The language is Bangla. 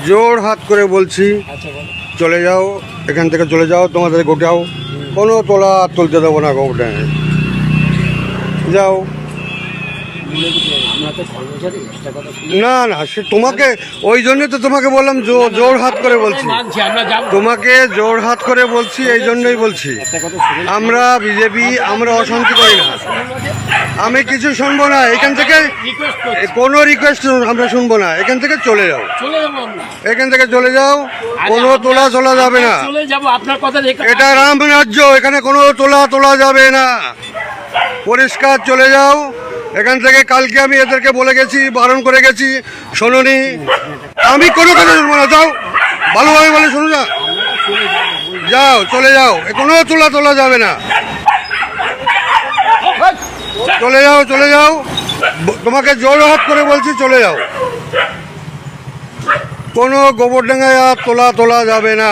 জোর হাত করে বলছি চলে যাও, এখান থেকে চলে যাও, তোমাদের গোটাও কোনো তোলা তুলতে দেবো না গোটায়, যাও। না না, সে তোমাকে ওই জন্য তো তোমাকে বললাম জোর হাত করে বলছি, তোমাকে জোর হাত করে বলছি, এই জন্যই বলছি। আমরা বিজেপি, আমরা অশান্তি করি না, আমি কিছু শুনবো না এখান থেকে, কোনো রিকোয়েস্ট আমরা শুনবো না, এখান থেকে চলে যাও, এখান থেকে চলে যাও, কোনো তোলা তোলা যাবে না, এটা রাম রাজ্য, এখানে কোনো তোলা যাবে না, পরিষ্কার চলে যাও এখান থেকে। কালকে আমি এদেরকে বলে গেছি, বারণ করে গেছি, শোনোনি, আমি কোনো কথা শুনবো না, যাও, ভালোভাবে বলে শোনো, না যাও, চলে যাও, কোনো তোলা যাবে না, চলে যাও, চলে যাও, তোমাকে জোর হাত করে বলছি চলে যাও, কোনো গোবরডাঙ্গায় আর তোলা যাবে না।